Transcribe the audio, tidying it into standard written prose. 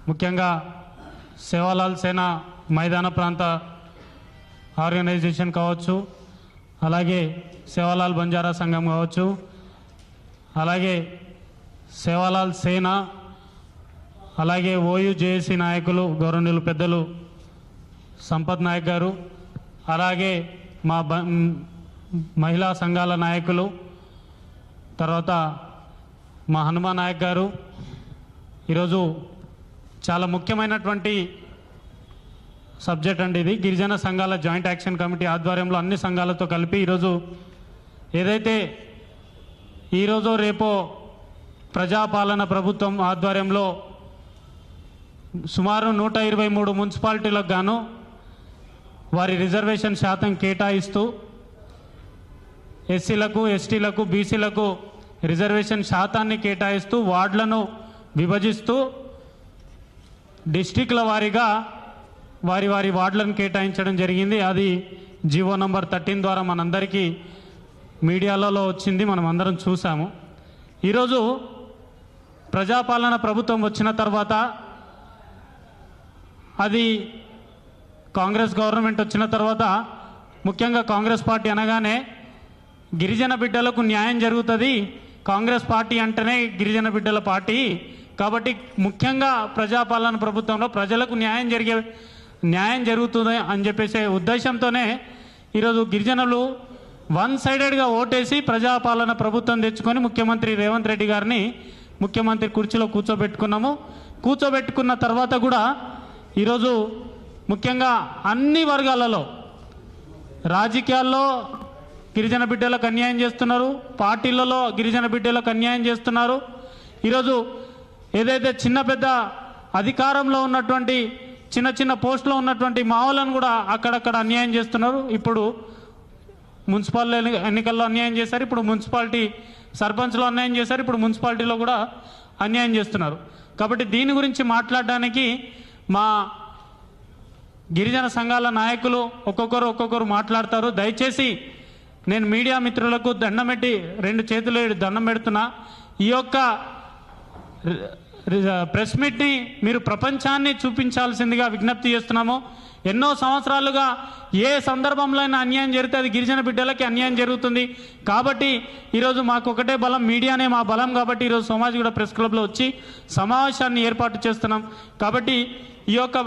ముఖ్యంగా సేవాలాల్ సేన మైదాన ప్రాంత ఆర్గనైజేషన్ కావచ్చు, అలాగే సేవాలాల్ బంజారా సంఘం కావచ్చు, అలాగే సేవాలాల్ సేన, అలాగే ఓయూజేఏసీ నాయకులు గౌరవనీయులు పెద్దలు సంపత్ నాయక్ గారు, అలాగే మా మహిళా సంఘాల నాయకులు, తర్వాత మా హనుమాన్ నాయక్ గారు. ఈరోజు చాలా ముఖ్యమైనటువంటి సబ్జెక్ట్ అండి ఇది. గిరిజన సంఘాల జాయింట్ యాక్షన్ కమిటీ ఆధ్వర్యంలో అన్ని సంఘాలతో కలిపి ఈరోజు ఏదైతే ఈరోజు రేపో ప్రజాపాలన ప్రభుత్వం ఆధ్వర్యంలో సుమారు 123 మున్సిపాలిటీలకు గాను వారి రిజర్వేషన్ శాతం కేటాయిస్తూ ఎస్సీలకు, ఎస్టీలకు, బీసీలకు రిజర్వేషన్ శాతాన్ని కేటాయిస్తూ వార్డులను విభజిస్తూ డిస్ట్రిక్ట్ల వారీగా వారి వార్డులను కేటాయించడం జరిగింది. అది జీవో నంబర్ 13 ద్వారా మనందరికీ మీడియాలలో వచ్చింది, మనం అందరం చూసాము. ఈరోజు ప్రజాపాలన ప్రభుత్వం వచ్చిన తర్వాత, అది కాంగ్రెస్ గవర్నమెంట్ వచ్చిన తర్వాత, ముఖ్యంగా కాంగ్రెస్ పార్టీ అనగానే గిరిజన బిడ్డలకు న్యాయం జరుగుతుంది, కాంగ్రెస్ పార్టీ అంటేనే గిరిజన బిడ్డల పార్టీ కాబట్టి ముఖ్యంగా ప్రజాపాలన ప్రభుత్వంలో ప్రజలకు న్యాయం జరుగుతుంది అని చెప్పేసే ఉద్దేశంతోనే ఈరోజు గిరిజనులు వన్ సైడెడ్గా ఓటేసి ప్రజాపాలన ప్రభుత్వం తెచ్చుకొని ముఖ్యమంత్రి రేవంత్ రెడ్డి గారిని ముఖ్యమంత్రి కుర్చీలో కూర్చోబెట్టుకున్నాము. కూర్చోబెట్టుకున్న తర్వాత కూడా ఈరోజు ముఖ్యంగా అన్ని వర్గాలలో రాజకీయాల్లో గిరిజన బిడ్డలకు అన్యాయం చేస్తున్నారు, పార్టీలలో గిరిజన బిడ్డలకు అన్యాయం చేస్తున్నారు. ఈరోజు ఏదైతే చిన్న పెద్ద అధికారంలో ఉన్నటువంటి చిన్న పోస్టులో ఉన్నటువంటి మావోలను కూడా అక్కడక్కడ అన్యాయం చేస్తున్నారు. ఇప్పుడు మున్సిపల్ ఎన్నికల్లో అన్యాయం చేశారు, ఇప్పుడు మున్సిపాలిటీ సర్పంచ్లో అన్యాయం చేశారు, ఇప్పుడు మున్సిపాలిటీలో కూడా అన్యాయం చేస్తున్నారు. కాబట్టి దీని గురించి మాట్లాడడానికి మా గిరిజన సంఘాల నాయకులు ఒక్కొక్కరు మాట్లాడతారు. దయచేసి నేను మీడియా మిత్రులకు దండం పెట్టి 2 చేతులు దండం పెడుతున్నా. ఈ యొక్క ప్రెస్ మీట్ని మీరు ప్రపంచాన్ని చూపించాల్సిందిగా విజ్ఞప్తి చేస్తున్నాము. ఎన్నో సంవత్సరాలుగా ఏ సందర్భంలో అయినా అన్యాయం జరిగితే అది గిరిజన బిడ్డలకి అన్యాయం జరుగుతుంది. కాబట్టి ఈరోజు మాకు ఒకటే బలం, మీడియానే మా బలం. కాబట్టి ఈరోజు సోమాజిగూడ ప్రెస్ క్లబ్లో వచ్చి సమావేశాన్ని ఏర్పాటు చేస్తున్నాం. కాబట్టి ఈ యొక్క